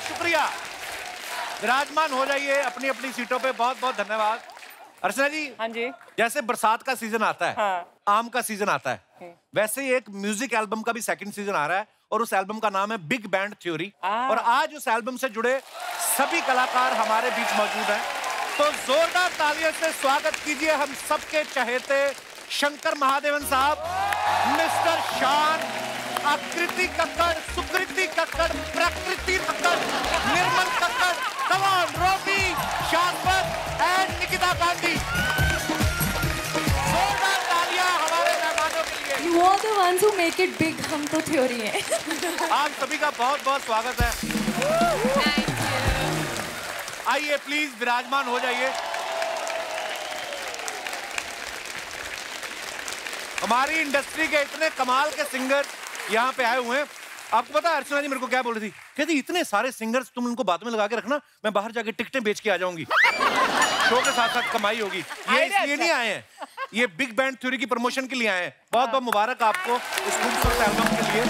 शुक्रिया। विराजमान हो जाइए अपनी अपनी सीटों पे। बहुत बहुत धन्यवाद। अर्चना जी। हाँ जी। जैसे बरसात का सीजन आता है, हाँ। आम का सीजन आता है, वैसे ही एक म्यूजिक एल्बम का भी सेकंड सीजन आ रहा है और उस एल्बम का नाम है बिग बैंड थ्योरी। और आज उस एल्बम से जुड़े सभी कलाकार हमारे बीच मौजूद हैं। तो जोरदार तालियों से स्वागत कीजिए हम सबके चहेते शंकर महादेवन साहब, मिस्टर शान, आकृति कक्कड़, सुकृति कक्कड़, प्रकृति कक्कड़, निर्मल कक्कड़, कमान रॉबी, शाश्वत एंड निकिता गांधी। जोरदार तालियां हमारे मेहमानों के लिए। You are the ones who make it big. हम तो थ्योरी हैं। आप सभी का बहुत बहुत स्वागत है। आइए प्लीज विराजमान हो जाइए। हमारी इंडस्ट्री के इतने कमाल के सिंगर यहाँ पे आए हुए हैं। आपको पता है अर्चना जी मेरे को क्या बोल रही थी? कहती इतने सारे सिंगर्स तुम उनको बाद में लगा के रखना, मैं बाहर जाके टिकटें बेच के आ जाऊंगी। शो के साथ साथ कमाई होगी। ये इसलिए नहीं आए हैं, ये बिग बैंड थ्योरी की प्रमोशन के लिए आए हैं। बहुत बहुत मुबारक आपको इस खूबसूरत एल्बम के लिए।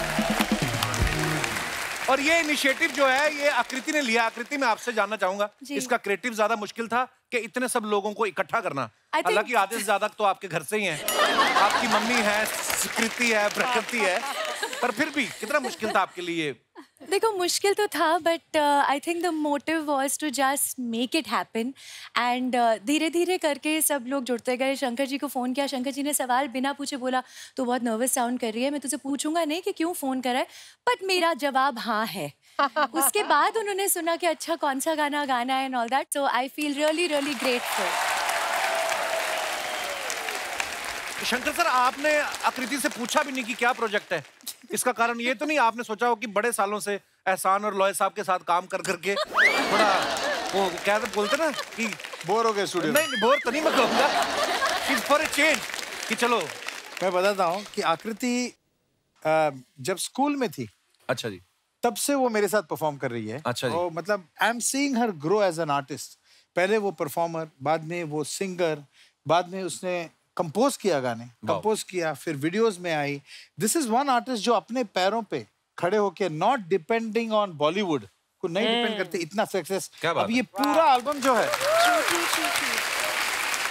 और ये इनिशिएटिव जो है ये आकृति ने लिया। आकृति मैं आपसे जानना चाहूंगा, इसका क्रिएटिव ज्यादा मुश्किल था कि इतने सब लोगों को इकट्ठा करना? हालांकि आधे से ज्यादा तो आपके घर से ही हैं। आपकी मम्मी है, सुकृति है, प्रकृति है, पर फिर भी कितना मुश्किल था आपके लिए? देखो मुश्किल तो था, but I think the motive was to just make it happen and धीरे धीरे करके सब लोग जुड़ते गए। शंकर जी को फ़ोन किया, शंकर जी ने सवाल बिना पूछे बोला तो बहुत नर्वस साउंड कर रही है, मैं तुझे पूछूंगा नहीं कि क्यों फ़ोन करा है, बट मेरा जवाब हाँ है। उसके बाद उन्होंने सुना कि अच्छा कौन सा गाना गाना है and all that, so I feel really really grateful. Shankar sir, आपने आकृति से पूछा भी नहीं कि क्या प्रोजेक्ट है? इसका कारण ये तो नहीं आपने सोचा हो कि बड़े सालों से एहसान और लॉय साहब के साथ काम कर करके थोड़ा वो क्या बोलते ना कि बोर हो गए स्टूडियो? नहीं बोर तो नहीं मैं कहूँगा, कि फॉर अ चेंज कि चलो। मैं बताता हूँ कि आकृति जब स्कूल में थी, अच्छा जी, तब से वो मेरे साथ परफॉर्म कर रही है। अच्छा जी। और मतलब I am seeing her grow as an artist. पहले वो परफॉर्मर, बाद में वो सिंगर, बाद में उसने कंपोज किया गाने, कंपोज किया, फिर वीडियोस में आई। दिस इज वन आर्टिस्ट जो अपने पैरों पे खड़े होके, नॉट डिपेंडिंग ऑन बॉलीवुड को नहीं डिपेंड करते, इतना सक्सेस। अब ये पूरा एल्बम जो है,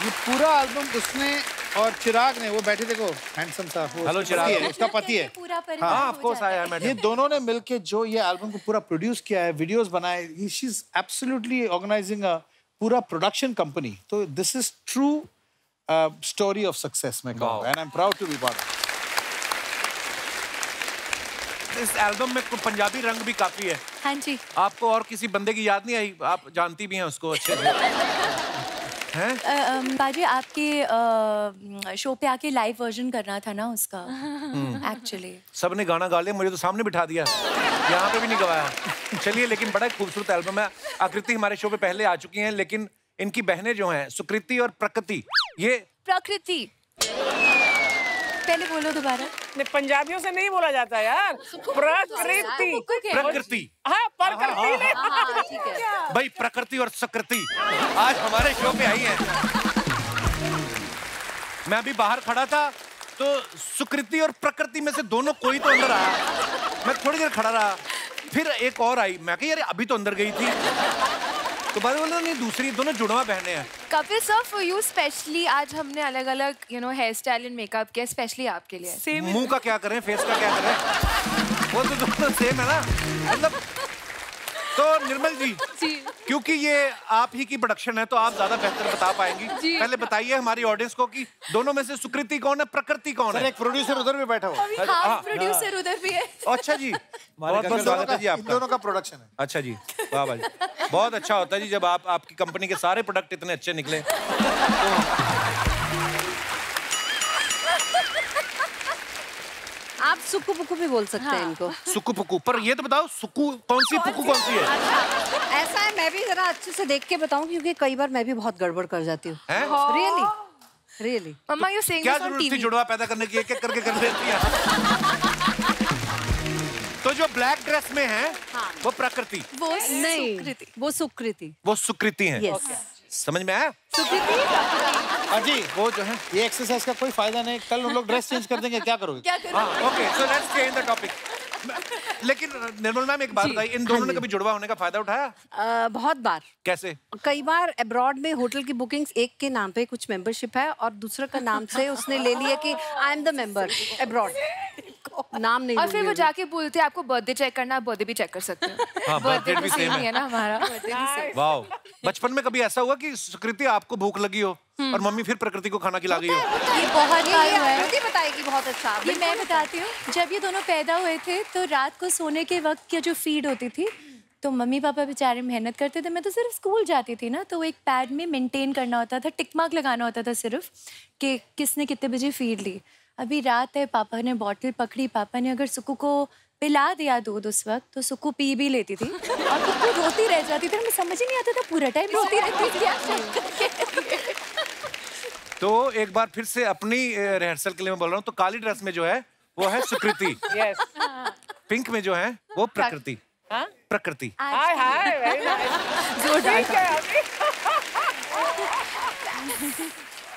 ये पूरा एल्बम उसने और चिराग ने, वो बैठे देखो हैंडसम सा, हेलो चिराग, उसका पति है। हाँ ऑफ कोर्स आया मैडम। ये दोनों ने मिलके जो ये एल्बम को पूरा प्रोड्यूस किया है, वीडियोस बनाए, she is absolutely organising a पूरा प्रोडक्शन कंपनी। तो this is true story of success मैं कहूँगा, and I am proud to be part of. इस एल्बम में पंजाबी रंग भी काफी है। हाँ जी। आपको और किसी बंदे की याद नहीं आई? आप जानती भी हैं उसको अच्छे से। हैं? बाजी आपके शो पे आके लाइव वर्जन करना था ना उसका, एक्चुअली। सबने गाना गा लिया, मुझे तो सामने बिठा दिया, यहाँ पे भी नहीं गवाया। चलिए, लेकिन बड़ा खूबसूरत एल्बम है। आकृति हमारे शो पे पहले आ चुकी हैं, लेकिन इनकी बहनें जो हैं सुकृति और प्रकृति, ये प्रकृति पहले बोलो दोबारा। नहीं, पंजाबियों से नहीं बोला जाता यार, प्रकृति। प्रकृति, हाँ प्रकृति। भाई प्रकृति और सुकृति आज हमारे शो पे आई हैं। मैं अभी बाहर खड़ा था तो सुकृति और प्रकृति में से दोनों कोई तो अंदर आया। मैं थोड़ी देर खड़ा रहा, फिर एक और आई, मैं कहा यार अभी तो अंदर गई थी, तो बाद में बोला नहीं दूसरी, दोनों जुड़वा बहनें हैं। Kapil sir, for you specially आज हमने अलग अलग हेयर स्टाइल एंड मेकअप किया स्पेशली आपके लिए। मुंह का क्या करें, फेस का क्या करें, वो तो दोनों सेम है ना। मतलब तो निर्मल जी, क्योंकि ये आप ही की प्रोडक्शन है तो आप ज्यादा बेहतर बता पाएंगी। पहले बताइए हमारी ऑडियंस को कि दोनों में से सुकृति कौन है, प्रकृति कौन है? एक प्रोड्यूसर उधर भी बैठा हुआ है। हाँ, प्रोड्यूसर उधर भी है। अच्छा जी, बहुत बहुत स्वागत है जी आपका। दोनों का प्रोडक्शन है। अच्छा जी, वाह भाई, बहुत अच्छा होता है जी जब आपकी कंपनी के सारे प्रोडक्ट इतने अच्छे निकले। आप सुक्कू पुक्कू भी बोल सकते हैं इनको। सुक्कू पुक्कू, पर ये तो बताओ सुक्कू कौन सी, पुक्कू कौन सी है? ऐसा है, मैं भी जरा अच्छे से देख के बताऊं क्योंकि कई बार मैं भी बहुत गड़बड़ कर जाती हूँ। Really really. Mamma you saying क्या दिस ऑन जरूरत थी टीवी? जुड़वा पैदा करने की, एक एक करके कर देती है। तो जो ब्लैक ड्रेस में है वो प्रकृति, वो नहीं, सुकृति। वो सुकृति। वो सुकृति है। यस, समझ में आया? सुकृति। अजी वो जो है ये एक्सरसाइज का कोई फायदा नहीं, कल उन लोग ड्रेस चेंज कर देंगे, क्या करोगे? क्या करूं? हाँ, okay, so let's change the topic. लेकिन निर्मल मैम एक बात बताइए, इन दोनों ने कभी जुड़वा होने का फायदा उठाया? बहुत बार। कैसे? कई बार अब्रॉड में होटल की बुकिंग्स एक के नाम पे कुछ मेंबरशिप है और दूसरे का नाम से उसने ले लिया कि I am the member abroad, नाम नहीं। और फिर वो जाके बोलते हैं आपको बर्थडे चेक करना, आप बर्थडे भी चेक कर सकते हैं। हाँ, बर्थडे भी सेम है ना हमारा। वाह, बचपन में कभी ऐसा हुआ कि सुकृति आपको भूख लगी हो और मम्मी फिर प्रकृति को खाना खिला गई हो? ये बहुत बार हुआ है। ये बताएगी बहुत अच्छा। ये मैं बताती हूँ, जब ये दोनों पैदा हुए थे तो रात को सोने के वक्त की जो फीड होती थी, तो मम्मी पापा बेचारे मेहनत करते थे, मैं तो सिर्फ स्कूल जाती थी ना, तो एक पैड में मेंटेन करना होता था, टिक मार्क लगाना होता था सिर्फ कि किसने कितने बजे फीड ली। अभी रात है, पापा ने बॉटल पकड़ी, पापा ने अगर सुक्कू को पिला दिया दूध उस वक्त, तो सुक्कू पी भी लेती थी और सुक्कू रोती रह जाती थी। मुझे समझ ही नहीं आता था, पूरा टाइम रोती रहती थी। तो एक बार फिर से अपनी रिहर्सल के लिए मैं बोल रहा हूँ, तो काली ड्रेस में जो है वो है सुकृति, पिंक में जो है वो प्रकृति। प्रकृति। हाय हाय, वेरी नाइस।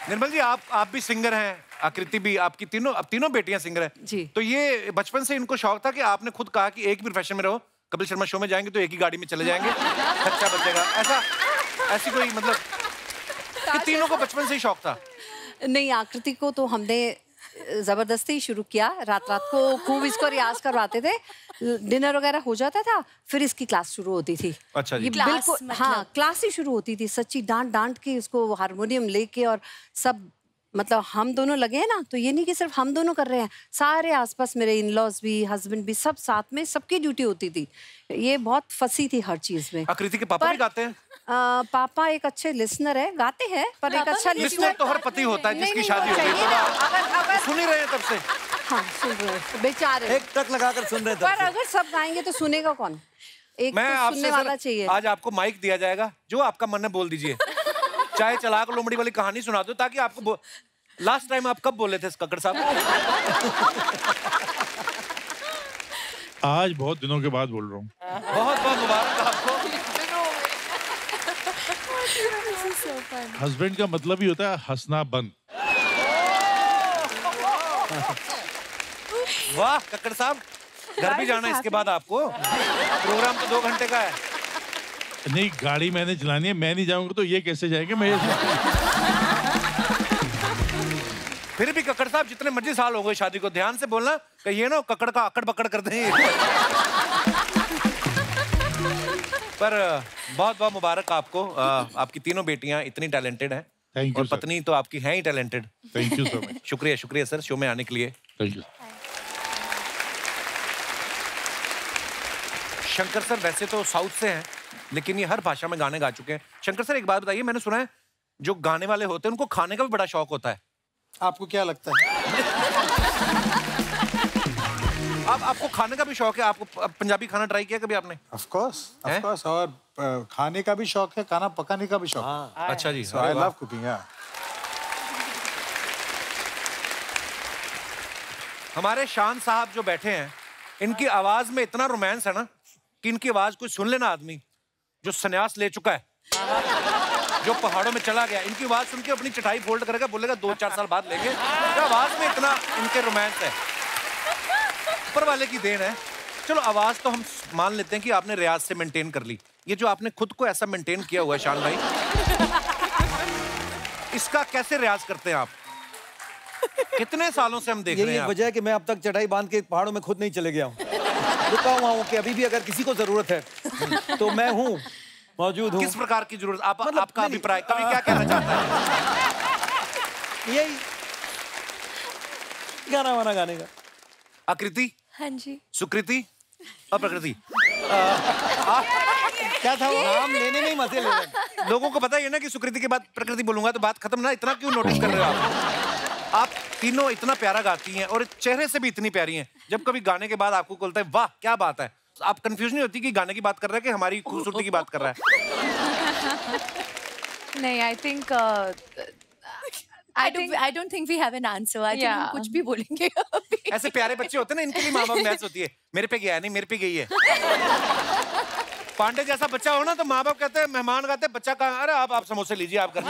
निर्मल जी, आप भी सिंगर हैं, आकृति भी, आपकी तीनों बेटियां सिंगर हैं जी। तो ये बचपन से इनको शौक था कि आपने खुद कहा कि एक भी प्रोफेशन में रहो, कपिल शर्मा शो में जाएंगे तो एक ही गाड़ी में चले जाएंगे, खर्चा बचेगा, ऐसी कोई मतलब कि तीनों को बचपन से ही शौक था? नहीं, आकृति को तो हमने जबरदस्ती शुरू किया। रात रात को खूब इसको रियाज करवाते थे, डिनर वगैरह हो जाता था, फिर इसकी क्लास शुरू होती थी। अच्छा जी। ये बिल्कुल हाँ, क्लास ही शुरू होती थी सच्ची, डांट डांट के उसको हारमोनियम लेके, और सब मतलब हम दोनों लगे हैं ना, तो ये नहीं कि सिर्फ हम दोनों कर रहे हैं, सारे आसपास मेरे इन लॉज भी, हस्बैंड भी, सब साथ में, सबकी ड्यूटी होती थी। ये बहुत फंसी थी हर चीज में। आकृति के पापा भी गाते हैं? पापा एक अच्छे लिसनर है, गाते हैं, पर एक अच्छा लिसनर तो हर पति होता है जिसकी शादी हो गई, तो सुन ही रहे हैं तब से। हाँ, सुन रहे हैं बेचारे, एक टक लगाकर सुन रहे थे। पर अगर सब गाएंगे तो सुनेगा कौन? एक मैं तो आपसे सुनने वाला चाहिए। आज आपको माइक दिया जाएगा, जो आपका मन है बोल दीजिए, चाहे चलाक लोमड़ी वाली कहानी सुना दो, ताकि आपको लास्ट टाइम आप कब बोले थे कक्कड़ साहब? आज बहुत दिनों के बाद बोल रहा हूँ। बहुत बहुत मुबारक आपको। हस्बैंड का मतलब ही होता है हंसना बंद। वाह कक्कड़ साहब, घर भी जाना है इसके बाद आपको, प्रोग्राम तो 2 घंटे का है। नहीं, गाड़ी मैंने चलानी है, मैं नहीं जाऊंगा तो ये कैसे जाएंगे? मैं फिर भी कक्कड़ साहब, जितने मर्जी साल हो गए शादी को, ध्यान से बोलना, कहिए ना कक्कड़ का अकड़ बकड़ कर दें। पर बहुत बहुत मुबारक आपको, आपकी तीनों बेटियां इतनी टैलेंटेड हैं। थैंक यू और पत्नी तो आपकी है ही talented. Thank you so much. शुक्रिया शुक्रिया सर, शो में आने के लिए। Thank you. शंकर सर वैसे तो साउथ से हैं, लेकिन ये हर भाषा में गाने गा चुके हैं। शंकर सर एक बात बताइए, मैंने सुना है जो गाने वाले होते हैं उनको खाने का भी बड़ा शौक होता है, आपको क्या लगता है? आपको खाने का भी शौक है? आपको पंजाबी खाना ट्राई किया कभी आपने? ऑफ कोर्स, और खाने का भी शौक है, खाना पकाने का भी शौक है। अच्छा जी, आई लव कुकिंग। हमारे शान साहब जो बैठे हैं, इनकी आवाज में इतना रोमांस है ना कि इनकी आवाज कोई सुन लेना आदमी जो सन्यास ले चुका है, जो पहाड़ों में चला गया, इनकी आवाज सुन के अपनी चटाई फोल्ड करेगा, बोलेगा 2-4 साल बाद लेंगे। तो आवाज में इतना इनके रोमांस है, ऊपर वाले की देन है। चलो आवाज तो हम मान लेते हैं कि आपने रियाज से मेंटेन कर ली, ये जो आपने खुद को ऐसा मेंटेन किया हुआ है शान भाई, इसका कैसे रियाज करते हैं आप? कितने सालों से हम देख रहे हैं। यही वजह है कि मैं अब तक चटाई बांध के पहाड़ों में खुद नहीं चले गया हूँ, रुका हुआ हूँ कि अभी भी अगर किसी को जरूरत है तो मैं हूँ, मौजूद हूँ। किस प्रकार की जरूरत? मतलब आपका अभिप्राय, कवि क्या कहना चाहता है? यही गाना वाना गाने का। आकृति, हाँ जी, सुकृति और प्रकृति, क्या था वो? नाम लेने में ही मजे ले रहे। लोगों को पता ही है ना कि सुकृति के बाद प्रकृति बोलूंगा तो बात खत्म ना, इतना क्यों नोटिस कर रहे हो आप तीनों इतना प्यारा गाती हैं और चेहरे से भी इतनी प्यारी हैं। जब कभी गाने के बाद आपको बोलता है वाह क्या बात है, आप कंफ्यूज नहीं होती कि गाने की बात कर रहा है कि हमारी खूबसूरती की बात कर रहा है? नहीं, I think I don't think we have an answer. I think हम कुछ भी बोलेंगे अभी। ऐसे प्यारे बच्चे होते हैं ना, इनके लिए माँ बाप बहस होती है, मेरे पे गया नहीं, मेरे पे गई है। पांडे जैसा बच्चा हो ना तो माँ बाप कहते हैं, मेहमान गाते हैं, बच्चा कहाँ? अरे आप समोसे लीजिए, आप घर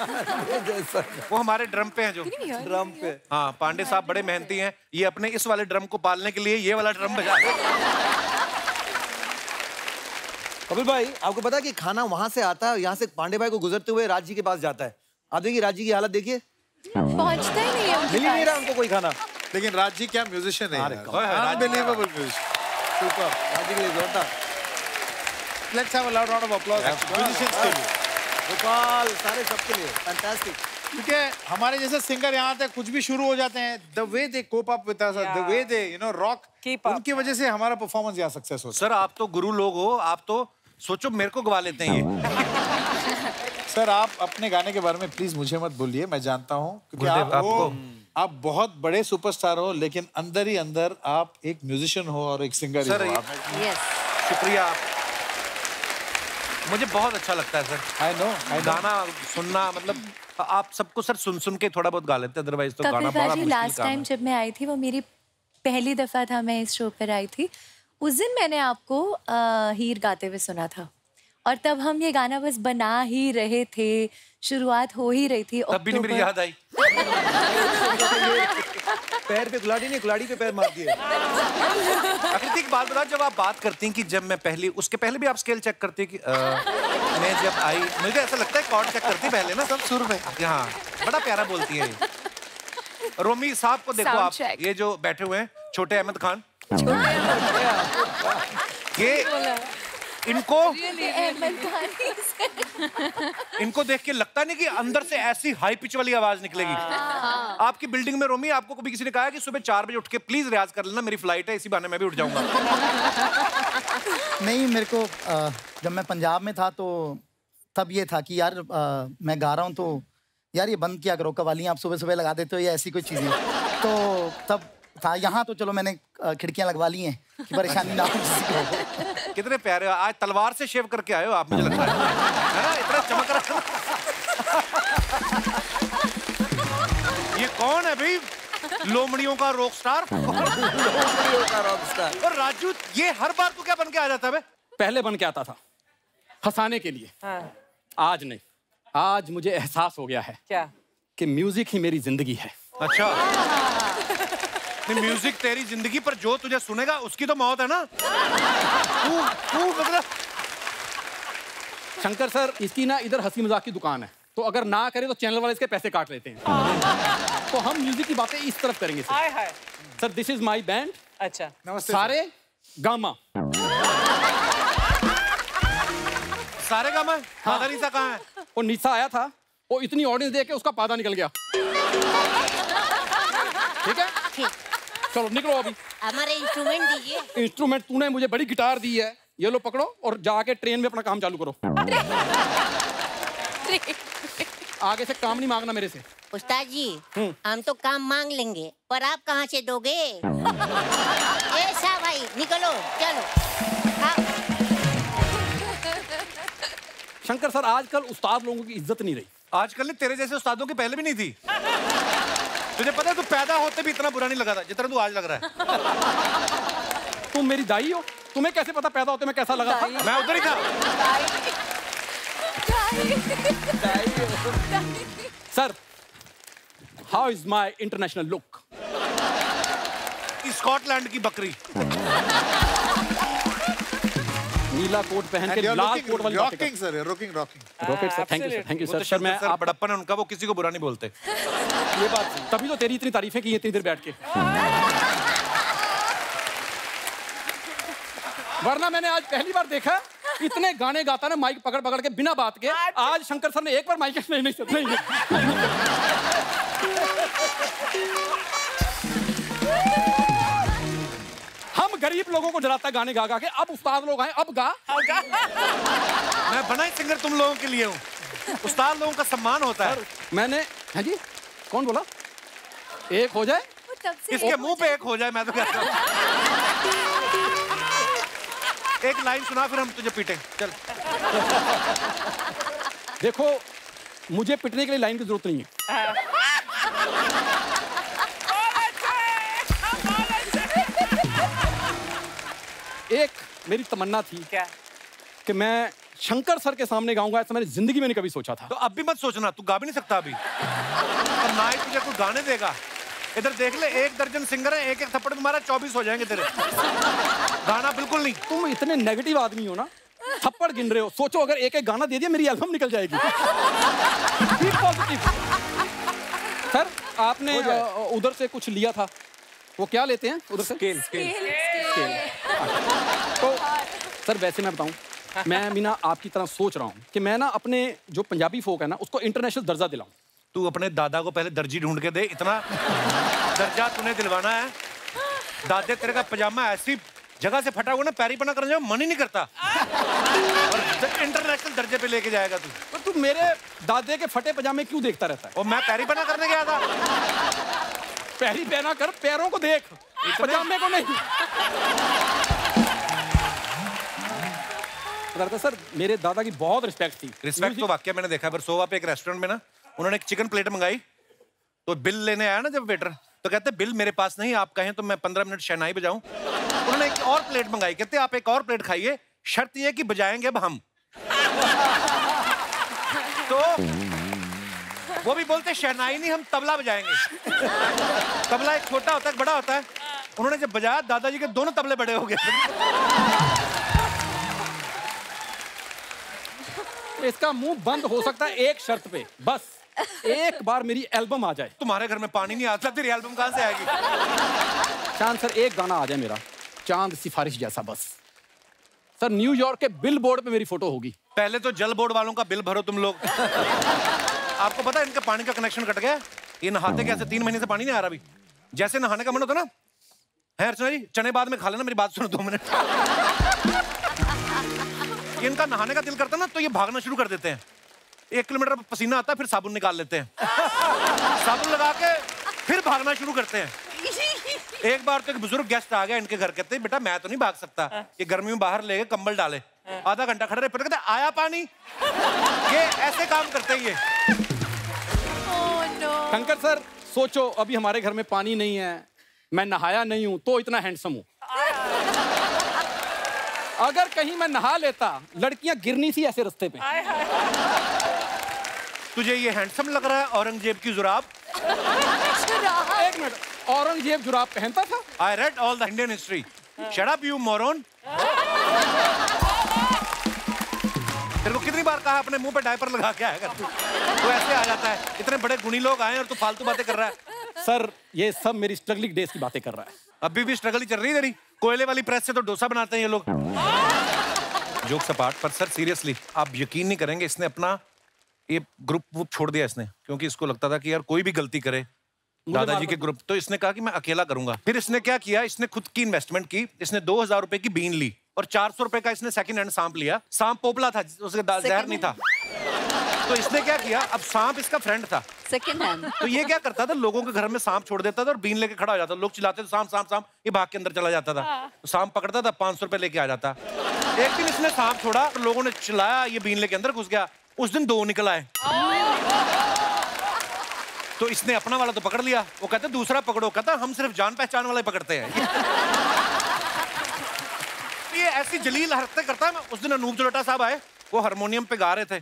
वो हमारे ड्रम पे हैं जो ड्रम पे। हाँ, पांडे साहब बड़े मेहनती हैं, ये अपने इस वाले ड्रम को पालने के लिए ये वाला ड्रम बजा रहे हैं। कपिल भाई, आपको पता है कि खाना वहां से आता है, यहाँ से पांडे भाई को गुजरते हुए राज जी के पास जाता है। आप देखिए राज जी की हालत देखिए, पहुंचता ही नहीं है उनके मिल ही नहीं रहा पास। उनको कोई खाना। लेकिन राज जी क्या म्यूजिशियन है, unbelievable musician. Super, Raj ji के लिए जोरदार। Let's have a loud round of applause musicians के लिए। गोपाल, सारे सबके लिए फैंटास्टिक। क्योंकि हमारे जैसे सिंगर यहाँ तक कुछ भी शुरू हो जाते हैं, the way they cope up with us, the way they rock, उनकी वजह से हमारा परफॉर्मेंस यहाँ सक्सेस होता है। सर आप तो गुरु लोग हो, आप तो सोचो मेरे को गवा लेते हैं ये। सर आप अपने गाने के बारे में प्लीज मुझे मत बोलिए, मैं जानता हूँ क्योंकि आप बहुत बड़े सुपरस्टार हो, लेकिन अंदर ही अंदर आप एक म्यूजिशियन हो और एक सिंगर सर, हो। शुक्रिया, मुझे बहुत अच्छा लगता है सर। आई नो गाना सुनना, मतलब आप सबको सर सुन के थोड़ा बहुत गा लेते हैं, अदरवाइज तो गाना बड़ा मुश्किल लास्ट काम टाइम है। जब मैं आई थी, वो मेरी पहली दफा था मैं इस शो पर आई थी। उस दिन मैंने आपको हीर गाते हुए सुना था, और तब हम ये गाना बस बना ही रहे थे, शुरुआत हो ही रही थी। तब भी नहीं मेरी याद आई। पैर पे कुल्हाड़ी नहीं, कुल्हाड़ी पे पैर मार दिए। आकृति एक बात बताओ, जब आप बात करती हैं कि जब मैं पहली, उसके पहले भी आप स्केल चेक करती हैं कि मैं जब आई, मुझे ऐसा लगता है कॉर्ड चेक करती पहले ना, सब सुर में। हाँ, बड़ा प्यारा बोलती है ये। रोमी साहब को देखो आप, ये जो बैठे हुए हैं, छोटे अहमद खान, ये इनको देख के लगता नहीं कि अंदर से ऐसी हाई पिच वाली आवाज निकलेगी। आपकी बिल्डिंग में रोमी, आपको कभी किसी ने कहा है कि सुबह 4 बजे उठ के प्लीज रियाज कर लेना, मेरी फ्लाइट है, इसी बहाने मैं भी उठ जाऊंगा? नहीं, मेरे को जब मैं पंजाब में था तो तब ये था कि यार मैं गा रहा हूँ तो यार ये बंद किया करो, कवालियाँ आप सुबह सुबह लगा देते हो या ऐसी कोई चीजें। तो तब था, यहाँ तो चलो मैंने खिड़कियाँ लगवा ली हैं कि परेशानी ना हो किसी को। कितने प्यारे हो, आज तलवार से शेव करके आए हो आप, मुझे लगता है ना, इतना चमक रहा। ये कौन है भाई? लोमड़ियों का रॉक स्टार। लोमड़ियों का रॉक स्टार। और राजू, ये हर बार तू क्या बन के आ जाता है? पहले बन के आता था हंसाने के लिए, आज नहीं। आज मुझे एहसास हो गया है क्या कि म्यूजिक ही मेरी जिंदगी है। अच्छा, म्यूजिक तेरी जिंदगी, पर जो तुझे सुनेगा उसकी तो मौत है ना। तू मतलब शंकर सर, इसकी ना इधर हंसी मजाक की दुकान है, तो अगर ना करे तो चैनल वाले इसके पैसे काट लेते हैं। तो हम म्यूजिक की बातें इस तरफ करेंगे sir. Hi hi. Sir this is my band. अच्छा, नमस्ते। सारे गामा। सारे गामा। पादा नीसा कहाँ है? वो नीसा आया था, वो इतनी ऑडियंस देख के उसका पादा निकल गया। ठीक है, चलो निकलो अभी। हमारे इंस्ट्रूमेंट दीजिए। इंस्ट्रूमेंट तूने मुझे बड़ी गिटार दी है, ये लो पकड़ो और जाके ट्रेन में अपना काम चालू करो। आगे से काम नहीं मांगना मेरे से। उस्ताद जी, हम तो काम मांग लेंगे, पर आप कहाँ से दोगे? ऐसा भाई, निकलो चलो। शंकर सर, आजकल उस्ताद लोगों की इज्जत नहीं रही। आजकल ने तेरे जैसे उस्तादों की पहले भी नहीं थी। तुझे पता है तू पैदा होते भी इतना बुरा नहीं लगा था जितना तू आज लग रहा है। तुम मेरी दाई हो, तुम्हें कैसे पता पैदा होते मैं कैसा लगा था? मैं उधर ही था। Sir, how is my international look? Scotland की बकरी। नीला कोट पहन के लाल कोट वाली बातें rocking sir, rocking rocket sir, thank you sir. Sir मैं आप बड़प्पन है उनका, वो किसी को बुरा नहीं बोलते। ये बात तभी तो तेरी इतनी तारीफें की इतनी देर बैठ के। वरना मैंने आज पहली बार देखा इतने गाने गाता ना माइक पकड़ पकड़ के बिना बात के। आज शंकर सर ने एक बार माइक नहीं। हम गरीब लोगों को डराता गाने गा गा के, अब उस्ताद लोग आए, अब गा। मैं बना ही सिंगर तुम लोगों के लिए हूँ। उस्ताद लोगों का सम्मान होता है। मैंने, हाँ जी, कौन बोला? एक हो जाए, इसके मुंह पे एक हो जाए, मैं तो कहता हूँ। एक लाइन सुना फिर हम तुझे पीटें। चल। देखो, मुझे पिटने के लिए लाइन की जरूरत नहीं है। एक मेरी तमन्ना थी क्या? कि मैं शंकर सर के सामने गाऊंगा ऐसा मैंने जिंदगी में नहीं कभी सोचा था। तो अब भी मत सोचना, तू गा भी नहीं सकता अभी, और ना ही तुझे कोई गाने देगा। इधर देख ले, 1 दर्जन सिंगर है, एक एक थप्पड़ तुम्हारा 24 हो जाएंगे तेरे। गाना बिल्कुल नहीं। तुम इतने नेगेटिव आदमी हो ना, थप्पड़ गिन रहे हो। सोचो अगर एक एक गाना दे दिया मेरी एल्बम निकल जाएगी। B positive. सर आपने उधर से कुछ लिया था, वो क्या लेते हैं उधर से? स्केल। तो सर वैसे मैं बताऊं, मैं भी ना आपकी तरह सोच रहा हूँ कि मैं ना अपने जो पंजाबी फोक है ना उसको इंटरनेशनल दर्जा दिलाऊं। तू अपने दादा को पहले दर्जी ढूंढ के दे, इतना दर्जा तूने दिलवाना है। दादे तेरे का पजामा ऐसी जगह से फटा हुआ ना, पैरी पना करने मन ही नहीं करता, और इंटरनेशनल दर्जे पे लेके जाएगा तू। तो तू मेरे दादे के फटे पजामे क्यों देखता रहता है? और मैं पैरी पना करने गया था। पैरी पहना कर, पैरों को देख, पजामे को नहीं। सर मेरे दादा की बहुत रिस्पेक्ट थी। रिस्पेक्ट तो वाकई मैंने देखा, पर सोवा पे एक रेस्टोरेंट में ना उन्होंने एक चिकन प्लेट मंगाई, तो बिल लेने आया ना जब वेटर, तो कहते बिल मेरे पास नहीं, आप कहें तो मैं 15 मिनट शहनाई बजाऊं। उन्होंने एक और प्लेट मंगाई, कहते आप एक और प्लेट खाइए, शर्त ये कि बजाएंगे अब हम। तो वो भी बोलते शहनाई नहीं, हम तबला बजाएंगे। तबला एक छोटा होता है, एक बड़ा होता है। उन्होंने जब बजाया, दादाजी के दोनों तबले बड़े हो गए। इसका मुंह बंद हो सकता है एक शर्त पे, बस एक बार मेरी एल्बम आ जाए। तुम्हारे घर में पानी नहीं आता, तेरी एल्बम कहां से आएगी? चांद सर एक गाना आ जाए मेरा, चांद सिफारिश जैसा बस। सर न्यूयॉर्क के बिल बोर्ड पे मेरी फोटो होगी। पहले तो जल बोर्ड वालों का बिल भरो तुम लोग। आपको पता है इनका पानी का कनेक्शन कट गया, ये नहाते कैसे? 3 महीने से पानी नहीं आ रहा अभी। जैसे नहाने का मन होता ना, है अर्चना जी, चने बाद में खा लेना, मेरी बात सुनो 2 मिनट। इनका नहाने का दिल करता ना, तो ये भागना शुरू कर देते हैं। 1 किलोमीटर पसीना आता है, फिर साबुन निकाल लेते हैं, साबुन लगा के फिर भागना शुरू करते हैं। एक बार तो एक बुजुर्ग गेस्ट आ गया इनके घर, कहते हैं बेटा मैं तो नहीं भाग सकता, ये गर्मी में बाहर ले गए, कंबल डाले, आधा घंटा खड़े रहे, फिर कहते आया पानी। ये ऐसे काम करते हैं ये। शंकर सर सोचो, अभी हमारे घर में पानी नहीं है, मैं नहाया नहीं हूं तो इतना हैंडसम हूं। अगर कहीं मैं नहा लेता, लड़कियां गिरनी थी ऐसे रास्ते पे। तुझे ये हैंडसम लग रहा है औरंगजेब की जुराब? एक मिनट, औरंगजेब जुराब पहनता था? I read all the Indian history. Shut up, you moron. तेरे को कितनी बार कहा अपने मुंह पे डायपर लगा के आएगा तू? तो ऐसे आ जाता है, इतने बड़े गुणी लोग आए और तू फालतू बातें कर रहा है। सर ये सब मेरी स्ट्रगलिंग डेज की बातें कर रहा है। अभी भी स्ट्रगल ही चल रही है तेरी। कोयले वाली प्रेस से तो डोसा बनाते हैं ये लोग। जोक्स अपार्ट, पर सर सीरियसली आप यकीन नहीं करेंगे, इसने अपना ये ग्रुप छोड़ दिया इसने, क्योंकि इसको लगता था कि यार कोई भी गलती करे दादाजी के ग्रुप, तो इसने कहा कि मैं अकेला करूंगा। फिर इसने क्या किया, इसने खुद की इन्वेस्टमेंट की, इसने 2000 रुपए की बीन ली और 400 रुपए का इसने सेकंड हैंड सांप लिया। सांप पोपला था, उसका जहर नहीं था। तो इसने क्या किया, अब सांप इसका फ्रेंड था सेकंड हैंड। तो ये क्या करता था, लोगों के घर में सांप छोड़ देता था और बीन लेके खड़ा हो जाता। लोग चिल्लाते थे सांप सांप सांप, ये भाग के अंदर चला जाता था। तो सांप पकड़ता था, 500 रुपए लेके आ जाता। एक दिन इसने सांप छोड़ा, तो लोगों ने चिल्लाया, ये बीन लेके अंदर घुस गया। उस दिन 2 निकल आए। तो इसने अपना वाला तो पकड़ लिया, वो कहते दूसरा पकड़ो, कहता हम सिर्फ जान पहचान वाले पकड़ते हैं। ये ऐसी जलील हरकतें करता है। उस दिन अनूप जलोटा साहब आए, वो हारमोनियम पे गा रहे थे,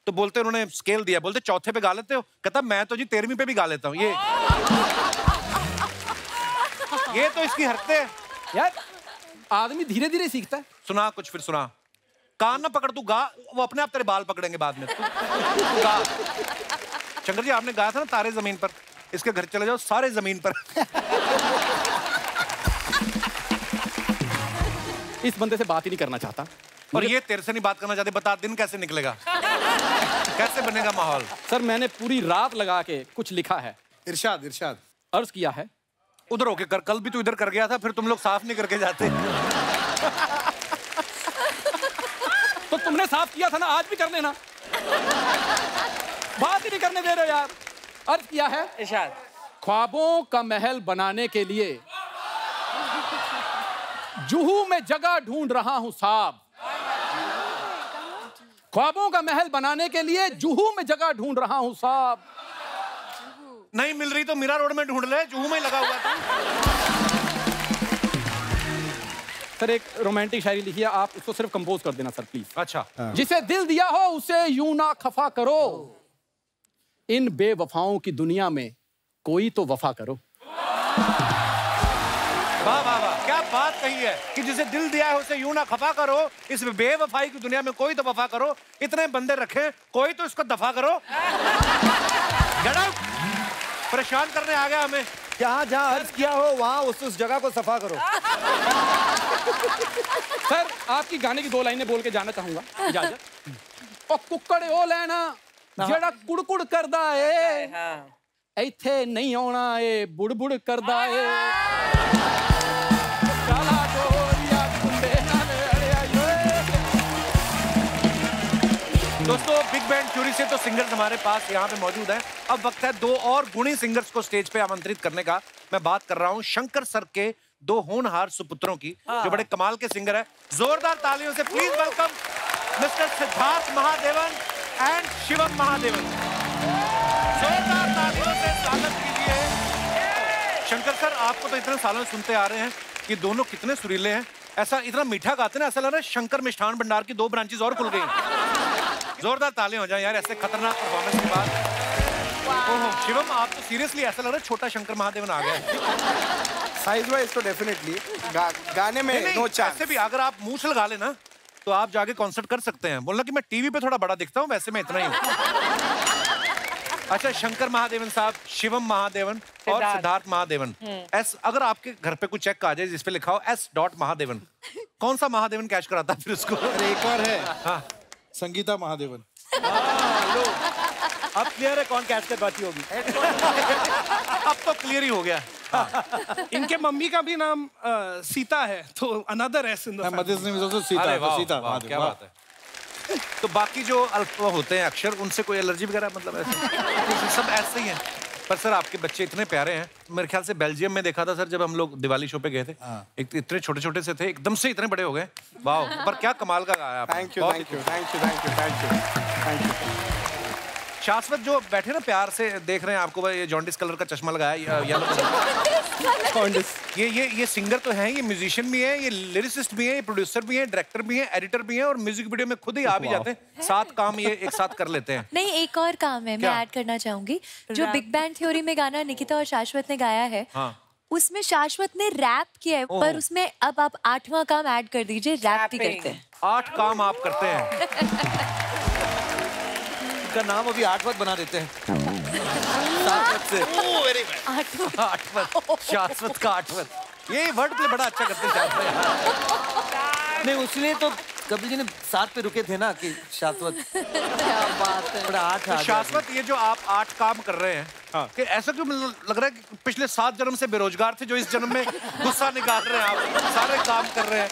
तो बोलते उन्होंने स्केल दिया, बोलते चौथे पे गा लेते हो? कहता मैं तो जी 13वीं पे भी गा लेता हूँ। ये तो इसकी हरकतें। यार आदमी धीरे धीरे सीखता है। सुना कुछ, फिर सुना। कान ना पकड़, तू गा, वो अपने आप तेरे बाल पकड़ेंगे बाद में। तू गा। शंकर जी आपने गाया था ना तारे जमीन पर, इसके घर चले जाओ सारे जमीन पर। इस बंदे से बात ही नहीं करना चाहता। और ये तेरे से नहीं बात करना चाहते, बता दिन कैसे निकलेगा? कैसे बनेगा माहौल? सर मैंने पूरी रात लगा के कुछ लिखा है। इरशाद इरशाद अर्ज किया है। उधर होके कर, कल भी तू इधर कर गया था, फिर तुम लोग साफ नहीं करके जाते। तो तुमने साफ किया था ना, आज भी कर लेना। बात ही नहीं करने दे रहे यार। अर्ज किया है, इरशाद। ख्वाबों का महल बनाने के लिए जुहू में जगह ढूंढ रहा हूं साहब। ख्वाबों का महल बनाने के लिए जुहू में जगह ढूंढ रहा हूं साहब। नहीं मिल रही तो मीरा रोड में ढूंढ ले, जुहू में लगा हुआ था। सर एक रोमांटिक शायरी लिखी है, आप उसको सिर्फ कंपोज कर देना सर प्लीज। अच्छा। जिसे दिल दिया हो उसे यूं ना खफा करो, इन बेवफाओं की दुनिया में कोई तो वफा करो। वाह वाह वाह, क्या बात कही है कि जिसे दिल दिया है उसे यूं ना खफा करो, इस बेवफाई की दुनिया में कोई तो वफा करो। इतने बंदे रखे, कोई तो इसको दफा करो। परेशान करने आ गया हमें। जहाँ जहाँ अर्ज किया हो वहाँ उस जगह को सफा करो। सर आपकी गाने की 2 लाइनें बोल के जाना चाहूंगा, इजाजत? ओ कुक्कड़ ओ लेना जेड़ा कुड़कुड़ करदा ए, इथे नहीं आना ए बुड़ करदा ए। दोस्तों बिग बैंड थ्योरी से तो सिंगर्स हमारे पास यहाँ पे मौजूद हैं। अब वक्त है 2 और गुणी सिंगर्स को स्टेज पे आमंत्रित करने का। मैं बात कर रहा हूँ शंकर सर के 2 होनहार सुपुत्रों की, जो बड़े कमाल के सिंगर है। जोरदार तालियों से please welcome mister Siddharth Mahadevan and Shivam Mahadevan. जोरदार तालियों से स्वागत कीजिए। शंकर सर, आपको तो इतने सालों से सुनते आ रहे हैं कि दोनों कितने सुरीले हैं। ऐसा इतना मीठा गाते हैं, ऐसा लग रहा है शंकर मिष्ठान भंडार की 2 ब्रांचेस और खुल गई। जोरदार तालियां हो जाए यार ऐसे खतरनाक परफॉर्मेंस के बाद। ओहो शिवम, आप तो सीरियसली ऐसा लग रहा है छोटा शंकर महादेवन आ गया। साइज वाइज तो डेफिनेटली गाने में नो चांस। ऐसे भी अगर आप मुंह से लगा लेना तो आप जाके कॉन्सर्ट कर सकते हैं। बोलना कि मैं टीवी पे थोड़ा बड़ा दिखता हूँ, वैसे मैं इतना ही हूँ। अच्छा शंकर महादेवन साहब, शिवम महादेवन और सिद्धार्थ महादेवन। एस, अगर आपके घर पे कुछ चेक आ जाए जिसपे लिखा हो S. महादेवन, कौन सा महादेवन कैश कराता फिर उसको? एक और है। हाँ, संगीता महादेवन। अब क्लियर है कौन कैश कर बाती होगी। अब तो क्लियर ही हो गया। इनके मम्मी का भी नाम सीता है, तो another S in the mother's name is also Sita. Sita Mahadevan, क्या बात है। तो बाकी जो अल्प होते हैं अक्षर, उनसे कोई एलर्जी वगैरह मतलब ऐसे? सब ऐसे ही हैं। पर सर आपके बच्चे इतने प्यारे हैं। मेरे ख्याल से बेल्जियम में देखा था सर, जब हम लोग दिवाली शो पे गए थे, एक इतने छोटे छोटे से थे, एकदम से इतने बड़े हो गए। वाह, पर क्या कमाल का गाया आपने। Thank you thank you thank you thank you thank you thank you. शाश्वत जो बैठे ना प्यार से देख रहे हैं आपको, भाई ये जॉन्डिस कलर का चश्मा लगाया, येलो कलर। ये सिंगर तो हैं, ये म्यूजिशियन भी हैं, ये लिरिसिस्ट भी हैं, ये प्रोड्यूसर भी हैं, डायरेक्टर भी हैं, एडिटर भी हैं, और म्यूजिक वीडियो में खुद ही आ भी जाते हैं। 7 काम ये एक साथ कर लेते हैं। नहीं, एक और काम है, मैं ऐड करना चाहूंगी। जो बिग बैंड थ्योरी में गाना निकिता और शाश्वत ने गाया है, उसमें शाश्वत ने रैप किया है, पर उसमें अब आप 8वां काम ऐड कर दीजिए, रैप भी करते हैं। 8 काम आप करते हैं। का नाम अभी 8 बना देते हैं। शाश्वत का 8। ये वर्ड प्ले बड़ा अच्छा करते हैं। नहीं, उसलिए तो कपिल जी ने 7 पे रुके थे ना कि शाश्वत। क्या बात है, बड़ा 8 तो शाश्वत, ये जो आप 8 काम कर रहे हैं, कि ऐसा क्यों लग रहा है कि पिछले 7 जन्म से बेरोजगार थे, जो इस जन्म में गुस्सा निकाल रहे हैं, आप सारे काम कर रहे हैं?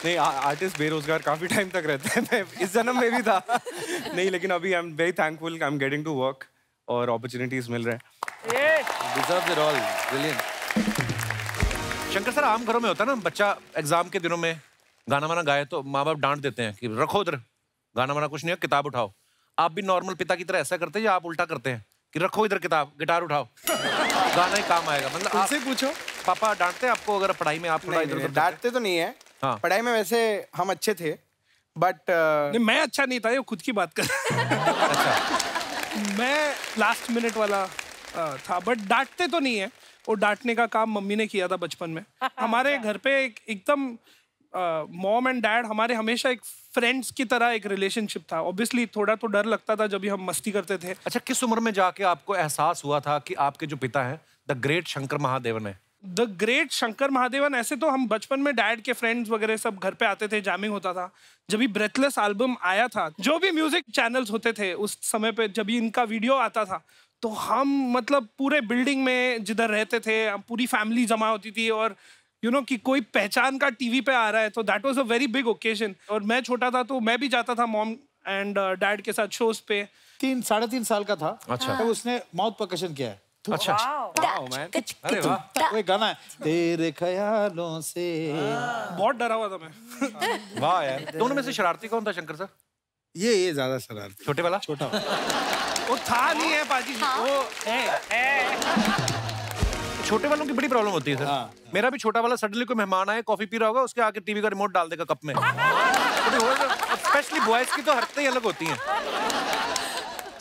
नहीं, आर्टिस्ट बेरोजगार काफी टाइम तक रहते हैं। मैं इस जन्म में भी था। नहीं, लेकिन अभी I am very thankful, I am getting to work और अपॉर्चुनिटीज मिल रहे हैं। Deserve it all, brilliant. Shankar sir, आम घरों में होता है ना, बच्चा एग्जाम के दिनों में गाना वाना गाए तो माँ बाप डांट देते हैं कि रखो उधर, गाना वाना कुछ नहीं है, किताब उठाओ। आप भी नॉर्मल पिता की तरह ऐसा करते हैं या आप उल्टा करते हैं कि रखो इधर किताब, गिटार उठाओ, गाना ही काम आएगा? मतलब उनसे पूछो, पापा डांटते हैं आपको अगर पढ़ाई में आप थोड़ा इधर? डांटते तो नहीं है। हाँ। पढ़ाई में वैसे हम अच्छे थे, बट मैं अच्छा नहीं था, ये खुद की बात कर। अच्छा। मैं लास्ट मिनट वाला था, बट डांटते तो नहीं है। और डांटने का काम मम्मी ने किया था बचपन में। हमारे घर पे एकदम मॉम एंड डैड हमारे हमेशा एक फ्रेंड्स की तरह एक रिलेशनशिप था। ऑब्वियसली थोड़ा तो डर लगता था जब भी हम मस्ती करते थे। अच्छा, किस उम्र में जाके आपको एहसास हुआ था कि आपके जो पिता हैं द ग्रेट शंकर महादेवन है? द ग्रेट शंकर महादेवन, ऐसे तो हम बचपन में डैड के फ्रेंड्स वगैरह सब घर पे आते थे, जैमिंग होता था। जब भी ब्रेथलेस एल्बम आया था, जो भी म्यूजिक चैनल्स होते थे उस समय पे, जब भी इनका वीडियो आता था, तो हम मतलब पूरे बिल्डिंग में जिधर रहते थे, पूरी फैमिली जमा होती थी, और कि कोई पहचान का टीवी पे आ रहा है, तो that was a very big occasion. और मैं छोटा था तो मैं भी जाता था मॉम एंड डैड के साथ शोज पे। 3-3.5 साल का था। अच्छा। तो उसने माउथ परकशन किया है। अच्छा। वाओ मैन, अरे वाह, वो एक गाना है, तेरे ख्यालों से। बहुत डरा हुआ था मैं। वाह यार। दोनों में से शरारती कौन था शंकर सर? ये ज्यादा शरारती। छोटे वाला? छोटा। वो था नहीं है पाजी, वो है। छोटे वालों की बड़ी प्रॉब्लम होती है सर। मेरा भी छोटा वाला सडनली कोई मेहमान आए, कॉफी पी रहा होगा, उसके आके टीवी का रिमोट डाल देगा कप में। स्पेशली बॉयज की तो हरकतें ही अलग होती हैं।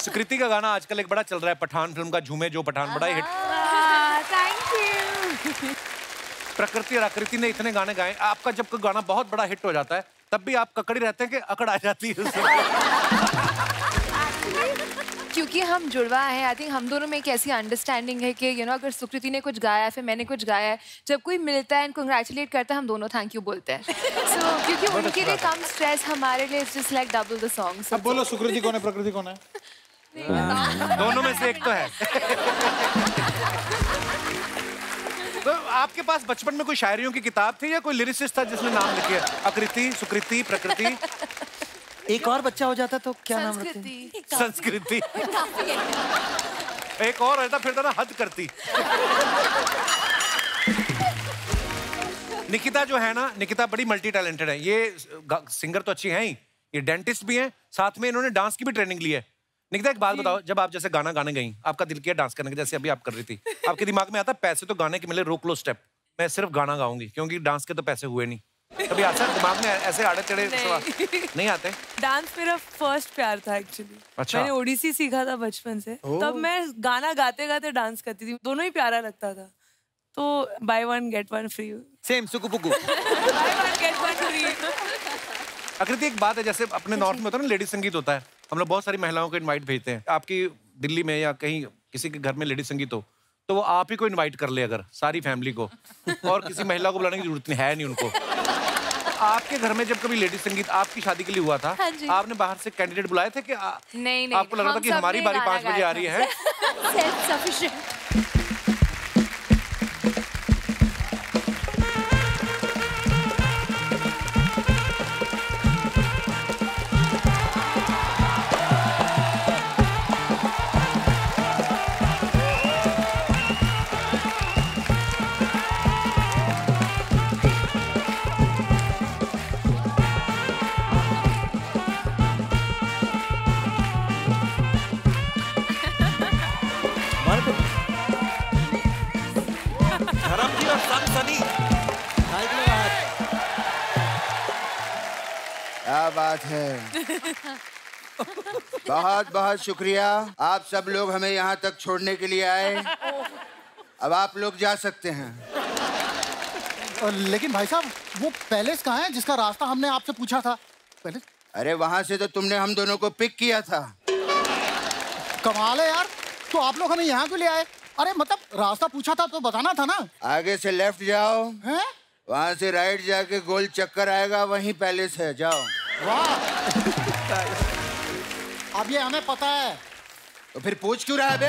सुकृति का गाना आजकल एक बड़ा चल रहा है, पठान फिल्म का झूमे जो पठान, बड़ा हिट। Thank you. प्रकृति और आकृति ने इतने गाने गाए। आपका जब कोई गाना बहुत बड़ा हिट हो जाता है तब भी आप ककड़ी रहते हैं कि अकड़ आ जाती है उसमें? क्योंकि हम जुड़वा हैं, आई थिंक हम दोनों में एक ऐसी अंडरस्टैंडिंग है कि अगर सुकृति ने कुछ गाया है, फिर मैंने कुछ गाया है, जब कोई मिलता है एंड कंग्रेचुलेट करता है, हम दोनों थैंक यू बोलते हैं। So, क्योंकि उनके लिए कम स्ट्रेस, हमारे लिए it's just like double the song. अब बोलो सुकृति कौन है, प्रकृति कौन है? दोनों में से एक तो है। तो आपके पास बचपन में कोई शायरियों की किताब थी या कोई लिरिसिस्ट था जिसने नाम लिखे? आकृति, सुकृति, प्रकृति। एक और बच्चा हो जाता तो क्या नाम रखते? संस्कृति। एक और रहता फिर था ना, हद करती। निकिता जो है ना, निकिता बड़ी मल्टी टैलेंटेड है। ये सिंगर तो अच्छी है ही, ये डेंटिस्ट भी हैं, साथ में इन्होंने डांस की भी ट्रेनिंग ली है। निकिता एक बात बताओ, जब आप जैसे गाना गाने गई, आपका दिल किया डांस करने का, जैसे अभी आप कर रही थी, आपके दिमाग में आता पैसे तो गाने के मिले, रोक लो स्टेप, मैं सिर्फ गाना गाऊंगी क्योंकि डांस के तो पैसे हुए नहीं? कभी आता दिमाग में ऐसे आड़े टेढ़े नहीं आते? डांस मेरा फर्स्ट प्यार था एक्चुअली। अच्छा। मैंने ओडिसी सीखा था बचपन से, तब मैं गाना गाते गाते डांस करती थी, दोनों ही प्यारा लगता था। तो buy one get one free. Same सुकुपुकु। Buy one get one free. Aakriti एक बात है, जैसे अपने नॉर्थ में होता है ना, लेडी संगीत होता है, हम लोग बहुत सारी महिलाओं को इनवाइट भेजते हैं। आपकी दिल्ली में या कहीं किसी के घर में लेडी संगीत हो तो वो आप ही को इनवाइट कर ले, अगर सारी फैमिली को, और किसी महिला को बुलाने की जरूरत नहीं है, नहीं उनको। आपके घर में जब कभी लेडी संगीत आपकी शादी के लिए हुआ था, आपने बाहर से कैंडिडेट बुलाए थे कि नहीं, आपको लग रहा था कि हमारी बारी 5 बजे आ रही है? Self sufficient. क्या बात है। बहुत बहुत शुक्रिया, आप सब लोग हमें यहाँ तक छोड़ने के लिए आए। अब आप लोग जा सकते हैं। लेकिन भाई साहब, वो पैलेस कहाँ है जिसका रास्ता हमने आपसे पूछा था? पैलेस? अरे वहाँ से तो तुमने हम दोनों को पिक किया था। कमाल है यार, तो आप लोग हमें यहाँ क्यों ले आए? अरे मतलब रास्ता पूछा था तो बताना था ना। आगे से लेफ्ट जाओ, हैं? वहाँ से राइट जाके गोल चक्कर आएगा, वहीं पैलेस है, जाओ। वाह। अब ये हमें पता है। तो फिर पूछ क्यों रहा है बे?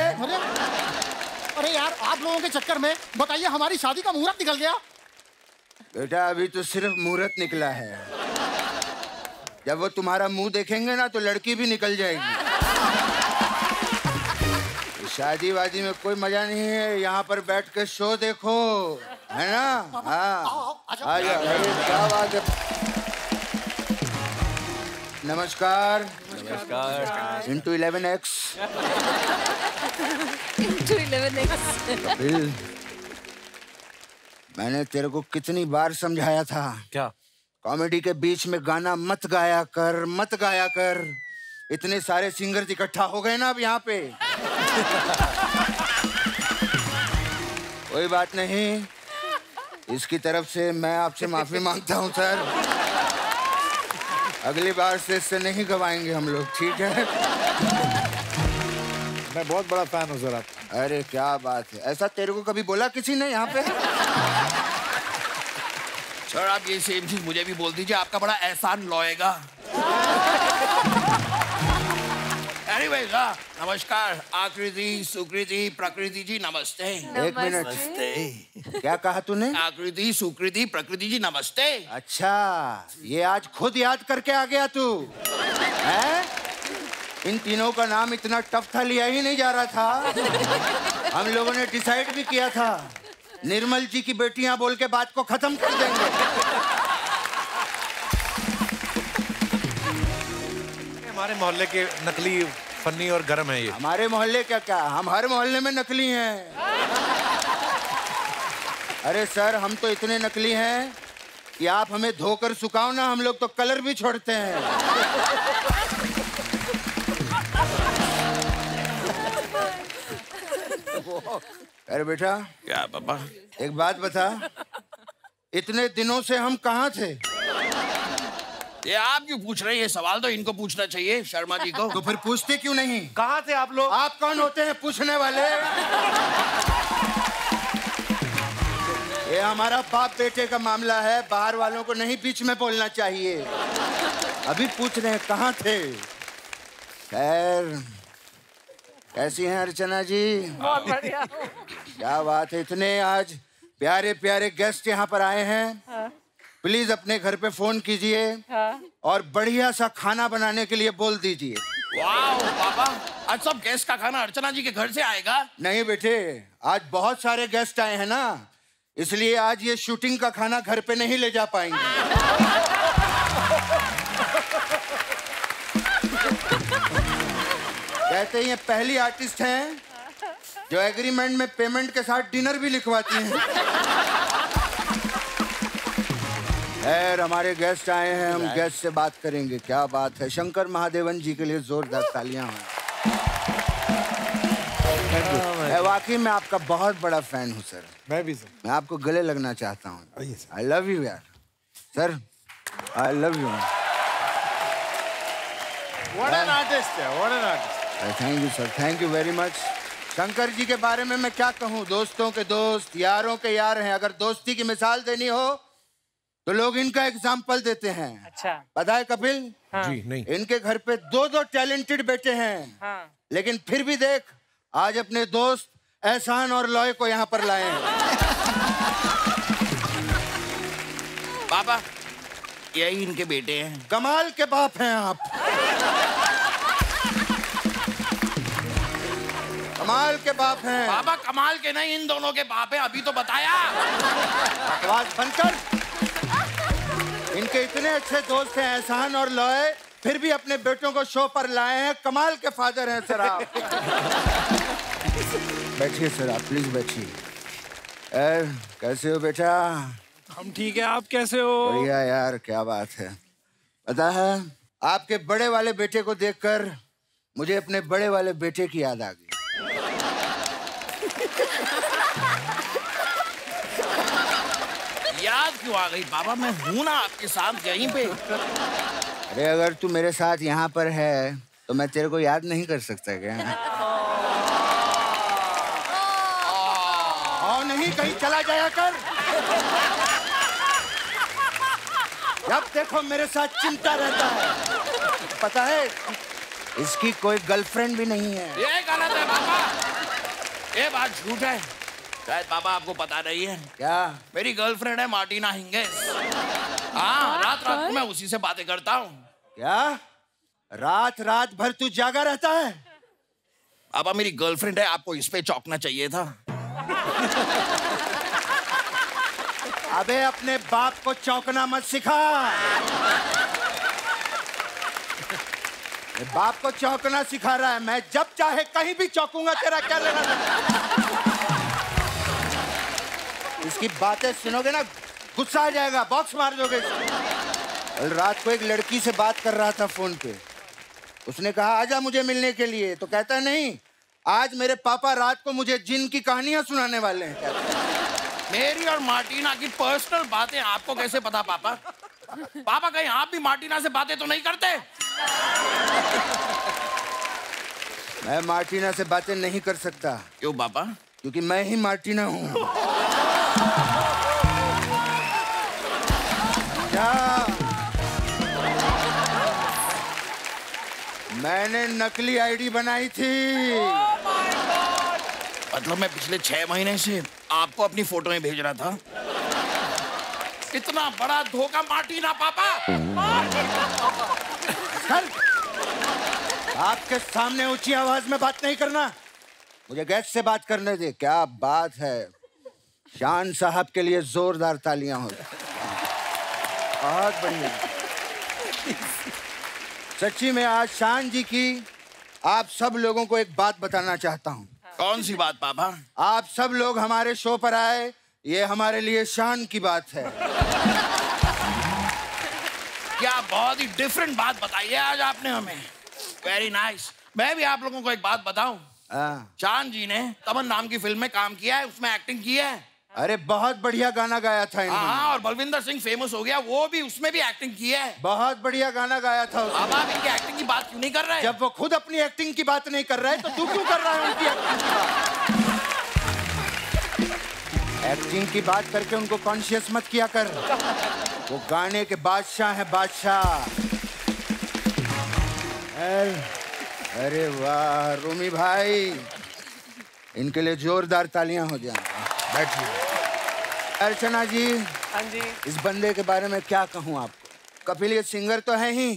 अरे यार, आप लोगों के चक्कर में बताइए हमारी शादी का मुहूर्त निकल गया। बेटा अभी तो सिर्फ मुहूर्त निकला है, जब वो तुम्हारा मुंह देखेंगे ना तो लड़की भी निकल जाएगी। शादी वादी में कोई मजा नहीं है, यहाँ पर बैठ के शो देखो, है ना? हाँ, आ जाओ। क्या बात है। नमस्कार। नमस्कार। Into 11X। Into 11X। Kapil, मैंने तेरे को कितनी बार समझाया था, क्या कॉमेडी के बीच में गाना मत गाया कर, मत गाया कर। इतने सारे सिंगर इकट्ठा हो गए ना अब यहाँ पे। कोई बात नहीं, इसकी तरफ से मैं आपसे माफी मांगता हूँ सर। अगली बार से इससे नहीं गवाएंगे हम लोग, ठीक है? मैं बहुत बड़ा फैन हूँ सर आप। अरे क्या बात है, ऐसा तेरे को कभी बोला किसी ने यहाँ पे? सर आप ये सेम चीज मुझे भी बोल दीजिए, आपका बड़ा एहसान लौएगा। एनीवेज, नमस्कार आकृति, सुकृति, प्रकृति जी नमस्ते। एक मिनट, नमस्ते। क्या कहा तूने? आकृति, सुकृति, प्रकृति जी नमस्ते। अच्छा, ये आज खुद याद करके आ गया तू, हैं? इन तीनों का नाम इतना टफ था, लिया ही नहीं जा रहा था। हम लोगों ने डिसाइड भी किया था, निर्मल जी की बेटियां बोल के बात को खत्म कर देंगे। हमारे मोहल्ले के नकली, फनी और गर्म है ये। हमारे मोहल्ले क्या, हम हर मोहल्ले में नकली हैं। अरे सर, हम तो इतने नकली हैं कि आप हमें धोकर सुखाओ ना, हम लोग तो कलर भी छोड़ते हैं। अरे बेटा। क्या पापा? एक बात बता, इतने दिनों से हम कहाँ थे? ये आप क्यों पूछ रहे हैं? ये सवाल तो इनको पूछना चाहिए, शर्मा जी को। तो फिर पूछते क्यों नहीं? कहाँ थे आप लोग? आप कौन होते हैं पूछने वाले? ये हमारा बाप बेटे का मामला है, बाहर वालों को नहीं बीच में बोलना चाहिए। अभी पूछ रहे हैं कहाँ थे। खैर, कैसी हैं अर्चना जी? बहुत बढ़िया। क्या बात है, इतने आज प्यारे प्यारे गेस्ट यहाँ पर आए हैं। प्लीज अपने घर पे फोन कीजिए और बढ़िया सा खाना बनाने के लिए बोल दीजिए। वाह पापा, आज सब गेस्ट का खाना अर्चना जी के घर से आएगा? नहीं बेटे, आज बहुत सारे गेस्ट आए हैं ना, इसलिए आज ये शूटिंग का खाना घर पे नहीं ले जा पाएंगे। कहते हैं ये पहली आर्टिस्ट हैं जो एग्रीमेंट में पेमेंट के साथ डिनर भी लिखवाती हैं। खैर, हमारे गेस्ट आए हैं, हम गेस्ट से बात करेंगे। क्या बात है, शंकर महादेवन जी के लिए जोरदार तालियां हैं। वाकई मैं आपका बहुत बड़ा फैन हूँ सर। मैं भी सर। मैं आपको गले लगना चाहता हूँ। आई लव यू यार sir, I love you. What an artist है, what an artist। Thank you sir, thank you very much. Shankar ji के बारे में मैं क्या कहूँ, दोस्तों के दोस्त, यारों के यार हैं। अगर दोस्ती की मिसाल देनी हो तो लोग इनका एग्जाम्पल देते हैं। अच्छा, पता है कपिल? हाँ। जी नहीं। इनके घर पे दो टैलेंटेड बेटे हैं। हाँ। लेकिन फिर भी देख, आज अपने दोस्त एहसान और लॉय को यहाँ पर लाए हैं। पापा, यही इनके बेटे हैं। कमाल के बाप हैं आप। कमाल के बाप हैं। पापा कमाल के नहीं, इन दोनों के बाप हैं, अभी तो बताया। बकवास बनकर। इनके इतने अच्छे दोस्त हैं एहसान और लॉय, फिर भी अपने बेटों को शो पर लाए हैं। कमाल के फादर हैं सर आप। बैठिए सर, आप प्लीज बैठिए। कैसे हो बेटा? हम ठीक है, आप कैसे हो? बढ़िया यार, क्या बात है। पता है, आपके बड़े वाले बेटे को देखकर मुझे अपने बड़े वाले बेटे की याद आ गई। याद क्यों आ गई पापा? मैं हूं ना आपके साथ यहीं पे। अरे अगर तू मेरे साथ यहाँ पर है तो मैं तेरे को याद नहीं कर सकता क्या? और नहीं, कहीं चला जाया कर। जब देखो मेरे साथ चिंता रहता है। पता है, इसकी कोई गर्लफ्रेंड भी नहीं है। ये गलत है पापा, ये बात झूठ है। शायद पापा आपको पता नहीं है। क्या? मेरी गर्लफ्रेंड है मार्टिना हिंगेस। हाँ, रात रात को मैं उसी से बातें करता हूँ। क्या? रात रात भर तू जागा रहता है? पापा मेरी गर्लफ्रेंड है, आपको इस पे चौंकना चाहिए था। अबे अपने बाप को चौंकना मत सिखा। बाप को चौंकना सिखा रहा है। मैं जब चाहे कहीं भी चौंकूंगा, तेरा क्या लेना? इसकी बातें सुनोगे ना, गुस्सा आ जाएगा, बॉक्स मार दोगे। कल रात को एक लड़की से बात कर रहा था फोन पे। उसने कहा आजा मुझे मिलने के लिए, तो कहता नहीं, आज मेरे पापा रात को मुझे जिन की कहानियां सुनाने वाले हैं। मेरी और मार्टिना की पर्सनल बातें आपको कैसे पता पापा? पापा कहीं आप भी मार्टिना से बातें तो नहीं करते? मैं मार्टिना से बातें नहीं कर सकता। क्यों पापा? क्योंकि मैं ही मार्टिना हूँ। क्या? मैंने नकली आईडी बनाई थी। मतलब मैं पिछले 6 महीने से आपको अपनी फोटोएं भेज रहा था। इतना बड़ा धोखा मार्टिना पापा। चल, आपके सामने ऊंची आवाज में बात नहीं करना। मुझे गेस्ट से बात करने दे। क्या बात है, शान साहब के लिए जोरदार तालियां हो। बहुत बढ़िया। सच्ची में आज शान जी की आप सब लोगों को एक बात बताना चाहता हूँ। कौन सी बात पापा? आप सब लोग हमारे शो पर आए ये हमारे लिए शान की बात है। क्या बहुत ही डिफरेंट बात बताई है आज आपने हमें। Very nice. मैं भी आप लोगों को एक बात बताऊं। चांद जी ने तमन नाम की फिल्म में काम किया है, उसमें एक्टिंग की है। अरे बहुत बढ़िया गाना गाया था इन्होंने। हाँ, और बलविंदर सिंह फेमस हो गया, वो भी उसमें भी एक्टिंग की है। बहुत बढ़िया गाना गाया था उसने। अब आप इनकी एक्टिंग की बात क्यों नहीं कर रहे? जब वो खुद अपनी एक्टिंग की बात नहीं कर रहा है तो तू क्यों कर रहा है उनकी एक्टिंग की बात? एक्टिंग की बात करके उनको कॉन्शियस मत किया कर। वो गाने के बादशाह हैं, बादशाह। अरे वाह रूमी भाई, इनके लिए जोरदार तालियां हो जाएं। बैठिए। अर्चना जी, हाँ जी, इस बंदे के बारे में क्या कहूं आपको। कपिल ये सिंगर तो है ही,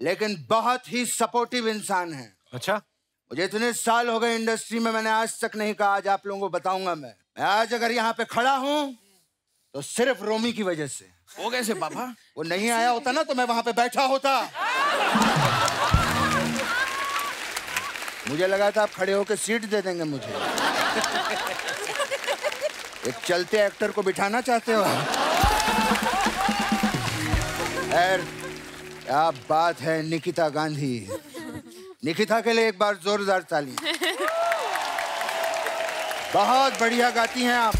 लेकिन बहुत ही सपोर्टिव इंसान है। अच्छा, मुझे इतने साल हो गए इंडस्ट्री में, मैंने आज तक नहीं कहा। आज आप लोगों को बताऊंगा। मैं आज अगर यहाँ पे खड़ा हूँ तो सिर्फ रोमी की वजह से। वो कैसे पापा? वो नहीं आया होता ना तो मैं वहां पे बैठा होता। मुझे लगा था आप खड़े होकर सीट दे देंगे मुझे। एक चलते एक्टर को बिठाना चाहते हो? क्या बात है निकिता गांधी। निकिता के लिए एक बार जोरदार ताली। बहुत बढ़िया गाती हैं आप।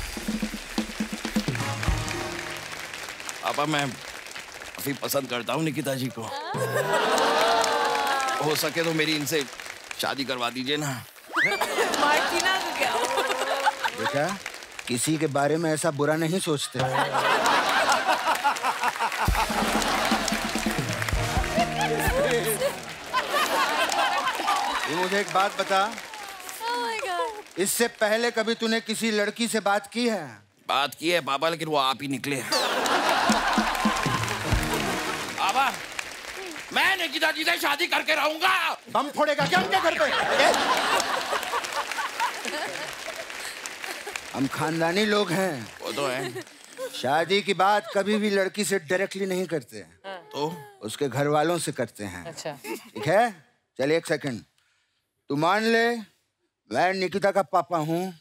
पापा मैं काफी पसंद करता हूँ निकिता जी को। हो सके तो मेरी इनसे शादी करवा दीजिए ना। मार्टिना को क्या? बेटा, किसी के बारे में ऐसा बुरा नहीं सोचते। तू मुझे एक बात बता। इससे पहले कभी तूने किसी लड़की से बात की है? बात की है पापा, लेकिन वो आप ही निकले। पापा, मैं निकिता जी से शादी करके रहूंगा। बम फोड़ेगा क्या उनके घर पे? हम खानदानी लोग हैं। वो तो है। शादी की बात कभी भी लड़की से डायरेक्टली नहीं करते। तो उसके घर वालों से करते हैं। अच्छा, ठीक है? चल एक सेकंड, तू मान ले मैं निकिता का पापा हूँ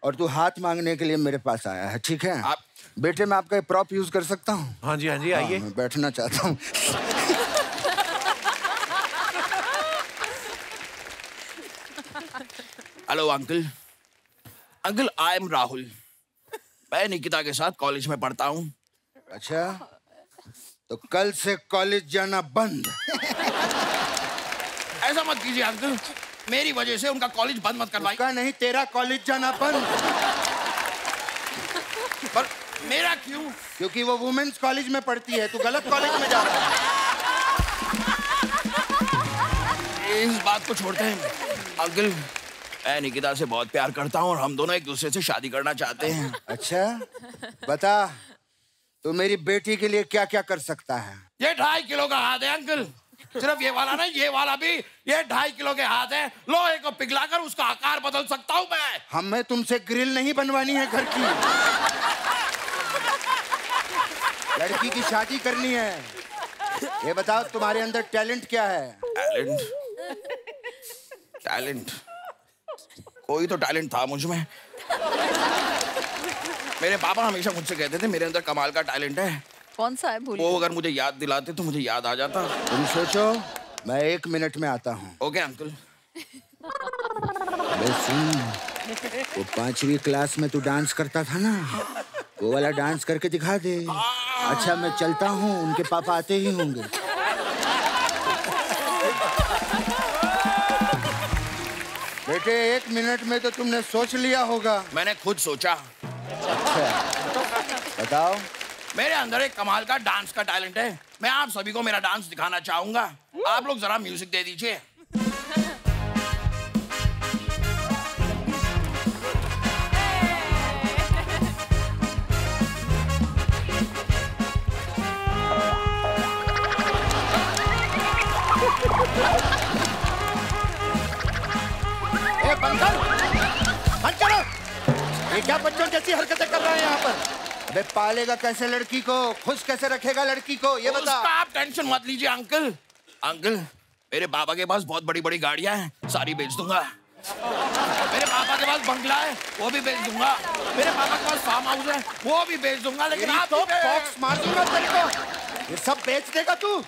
और तू हाथ मांगने के लिए मेरे पास आया है। ठीक है? बेटे मैं आपका प्रॉप यूज कर सकता हूँ? हाँ जी, हाँ जी, आइए। मैं बैठना चाहता हूँ। Hello uncle. Uncle I am Rahul. मैं निकिता के साथ कॉलेज में पढ़ता हूँ। अच्छा, तो कल से कॉलेज जाना बंद। ऐसा मत कीजिए अंकल, मेरी वजह से उनका कॉलेज बंद मत करवाइए। उसका नहीं, तेरा कॉलेज जाना बंद। पर मेरा क्यों? क्योंकि वो वुमेन्स कॉलेज में पढ़ती है, तू गलत कॉलेज में जा रहा है। इस बात को छोड़ते हैं अंकल। मैं निकिता से बहुत प्यार करता हूँ और हम दोनों एक दूसरे से शादी करना चाहते हैं। अच्छा, बता तू मेरी बेटी के लिए क्या क्या कर सकता है? ये 2.5 किलो का हाथ है अंकल। सिर्फ ये वाला नहीं, ये वाला भी। ये 2.5 किलो के हाथ है। लोहे को पिघलाकर उसका आकार बदल सकता हूँ मैं। हमें तुमसे ग्रिल नहीं बनवानी है घर की। लड़की की शादी करनी है। ये बताओ तुम्हारे अंदर टैलेंट क्या है? टैलेंट? टैलेंट? कोई तो टैलेंट था मुझ में। मेरे पापा हमेशा मुझसे कहते थे मेरे अंदर कमाल का टैलेंट है। कौन सा है? वो अगर मुझे याद दिलाते तो मुझे याद आ जाता। तुम सोचो, मैं 1 मिनट में आता हूँ। Okay uncle. वो 5वीं क्लास में तू डांस करता था ना, वो वाला डांस करके दिखा दे। अच्छा मैं चलता हूँ, उनके पापा आते ही होंगे। बेटे 1 मिनट में तो तुमने सोच लिया होगा। मैंने खुद सोचा। अच्छा बताओ। मेरे अंदर एक कमाल का डांस का टैलेंट है। मैं आप सभी को मेरा डांस दिखाना चाहूंगा। आप लोग जरा म्यूजिक दे दीजिए। बंद करो। ये क्या बच्चों जैसी हरकतें कर रहे हैं यहाँ पर? अबे पालेगा कैसे लड़की को, खुश कैसे रखेगा लड़की को, ये बता। उसका आप टेंशन मत लीजिए अंकल। अंकल मेरे पापा के पास बहुत बड़ी बड़ी गाड़ियां हैं, सारी बेच दूंगा। मेरे पापा के पास पास बंगला है वो भी बेच दूंगा, मेरे पापा के पास फार्म हाउस है वो भी बेच दूंगा, लेकिन आप तो बॉक्स मार दूंगा तेरे को। ये सब बेच देगा तू?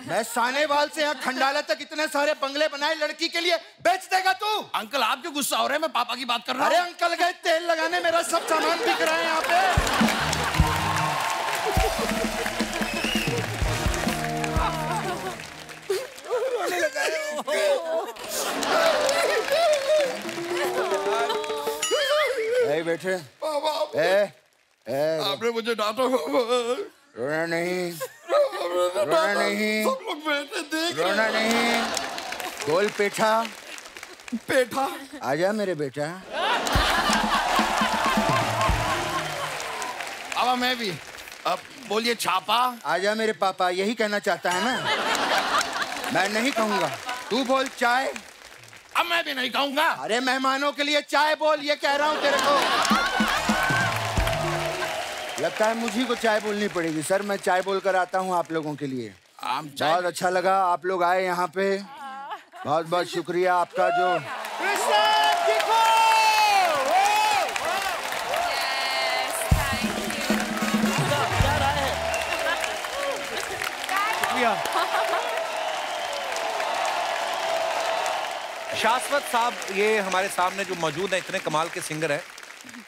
मैं सानेवाल से यहाँ खंडाला तक इतने सारे बंगले बनाए लड़की के लिए, बेच देगा तू? अंकल आप क्यों गुस्सा हो रहे हैं, मैं पापा की बात कर रहा हूँ। अरे अंकल गए तेल लगाने, मेरा सब सामान बिक रहा है यहाँ पे। बैठे आपने मुझे डांटा। रोना नहीं, रोना नहीं, रोना नहीं। बोल पेठा, पेठा। आजा मेरे बेटा। अब मैं भी, अब बोलिए छापा। आजा मेरे पापा, यही कहना चाहता है ना? मैं नहीं कहूँगा, तू बोल चाय। अब मैं भी नहीं कहूँगा। अरे मेहमानों के लिए चाय बोल, ये कह रहा हूँ तेरे को। लगता है मुझी को चाय बोलनी पड़ेगी। सर मैं चाय बोलकर आता हूँ आप लोगों के लिए। बहुत अच्छा लगा आप लोग आए यहाँ पे, बहुत बहुत शुक्रिया आपका। जो शाश्वत साहब ये हमारे सामने जो मौजूद है, इतने कमाल के सिंगर हैं,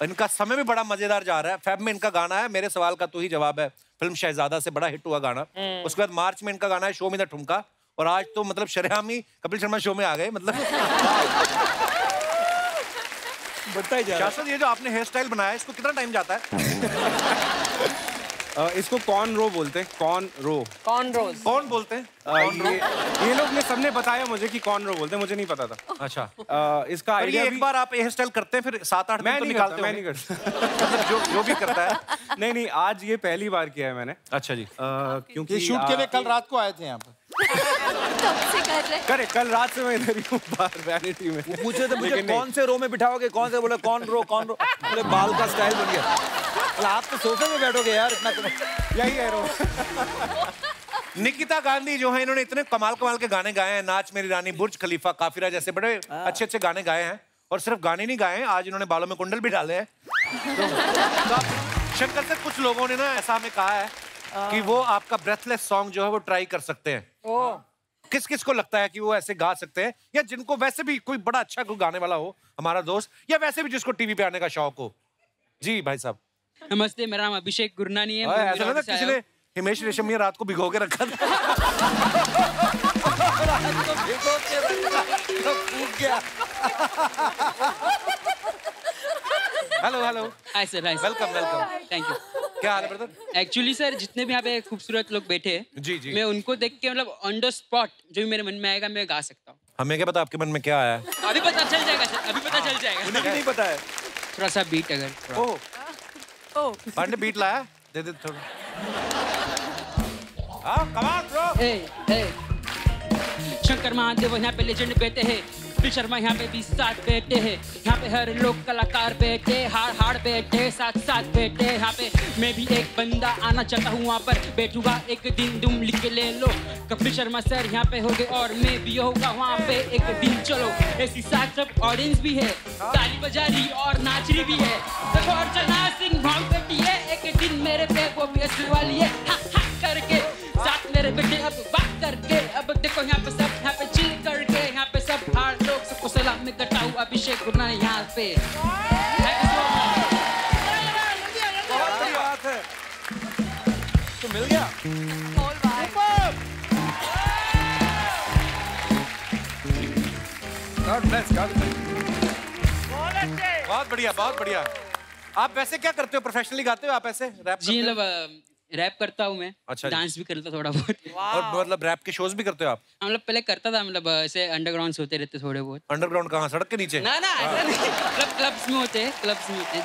इनका समय भी बड़ा मजेदार जा रहा है। फेब में इनका गाना है मेरे सवाल का तू ही जवाब है, फिल्म शहजादा से बड़ा हिट हुआ गाना। उसके बाद मार्च में इनका गाना है शो में द ठुमका, और आज तो मतलब शरेआम ही कपिल शर्मा शो में आ गए। मतलब शाश्वत ये जो आपने हेयर स्टाइल बनाया है, इसको कितना टाइम जाता है? इसको कॉर्न रो बोलते हैं, कॉर्न रो। कॉर्न रोज कौन बोलते हैं? ये लोग ने सबने बताया मुझे कि कॉर्न रो बोलते हैं, मुझे नहीं पता था। अच्छा इसका आइडिया एक बार आप हेयर स्टाइल करते हैं फिर 7-8 दिन तो निकालते मैं नहीं करता। मतलब जो भी करता है। नहीं आज ये पहली बार किया है मैंने। अच्छा जी। क्योंकि शूट के लिए कल रात को आए थे यहाँ पर। करे कल रात से मैं इधर ही हूँ बाहर वैनिटी में। पूछे थे मुझे कौन से रो में बिठाओगे, कौन से, बोले कौन रो बोले बाल का स्टाइल बन गया। आप तो सोफे में बैठोगे यार, इतना यही है रो। निकिता गांधी जो है, इन्होंने इतने कमाल के गाने गाए हैं, नाच मेरी रानी, बुर्ज खलीफा, काफिरा जैसे बड़े अच्छे गाने गाए हैं। और सिर्फ गाने नहीं गाए हैं, आज इन्होंने बालों में कुंडल भी डाले हैं। तो शंकर से कुछ लोगों ने ना ऐसा हमें कहा है कि वो आपका ब्रेथलेस सॉन्ग जो है वो ट्राई कर सकते हैं। किस किस को लगता है कि वो ऐसे गा सकते हैं, या जिनको वैसे भी कोई बड़ा अच्छा कोई गाने वाला हो हमारा दोस्त, या वैसे भी जिसको टीवी पे आने का शौक हो? जी भाई साहब। नमस्ते, मेरा नाम अभिषेक गुरनानी है। ऐसा लगा किसी ने हिमेश रेशमिया रात को भिगो के रखा था। Hello hello. Hi sir, hi. Welcome welcome. Thank you. क्या हाल है ब्रदर? एक्चुअली सर जितने भी यहाँ पे खूबसूरत लोग बैठे हैं, जी जी, मैं उनको देख के मतलब ऑन द स्पॉट जो भी मेरे मन में आएगा मैं गा सकता हूँ। हमें क्या पता आपके मन में क्या आया है? अभी पता चल जाएगा सर, अभी पता चल जाएगा। उन्हें भी नहीं पता है। थोड़ा सा बीट अगर। ओह पांडे बीट लाया, दे दे थोड़ा। हाँ कमाल ब्रो। शंकर महादेव यहाँ पे लेजेंड बैठे हैं, कपिल शर्मा यहाँ पे भी साथ बैठे हैं, यहाँ पे हर लोग कलाकार बैठे, हाड़ बैठे, साथ बैठे। यहाँ पे मैं भी एक बंदा आना चाहता हूँ, वहाँ पर बैठूंगा एक दिन, तुम लिख के ले लो। कपिल शर्मा सर यहाँ पे होंगे और मैं भी होगा वहाँ पे एक दिन। चलो ऐसी साथ सब ऑडियंस भी है, ताली बजा रही और नाच रही भी है। देखो अर्चना सिंह भांग बैठी है, एक दिन मेरे पे वो भी हंसने वाली है, हा हा करके साथ मेरे बेटे अब बात करके। अब देखो यहाँ पे सब यहाँ पे चिल करके, यहाँ पे सब हार लोग सबको सलाम में करता हूँ। अभिषेक गुरनानी यहाँ पे। बहुत बड़ी बात है, तो मिल गया। बहुत बढ़िया बहुत बढ़िया। आप वैसे क्या करते हो, प्रोफेशनली गाते हो आप ऐसे रैप? जी मतलब रैप करता हूँ मैं। अच्छा, डांस भी करता थोड़ा बहुत। और मतलब रैप के शोज भी करते हो आप? मतलब पहले करता था, मतलब ऐसे अंडरग्राउंड होते रहते थोड़े बहुत। अंडरग्राउंड कहाँ, सड़क के नीचे? ना ऐसा नहीं, क्लब्स में होते हैं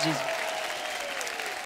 जी।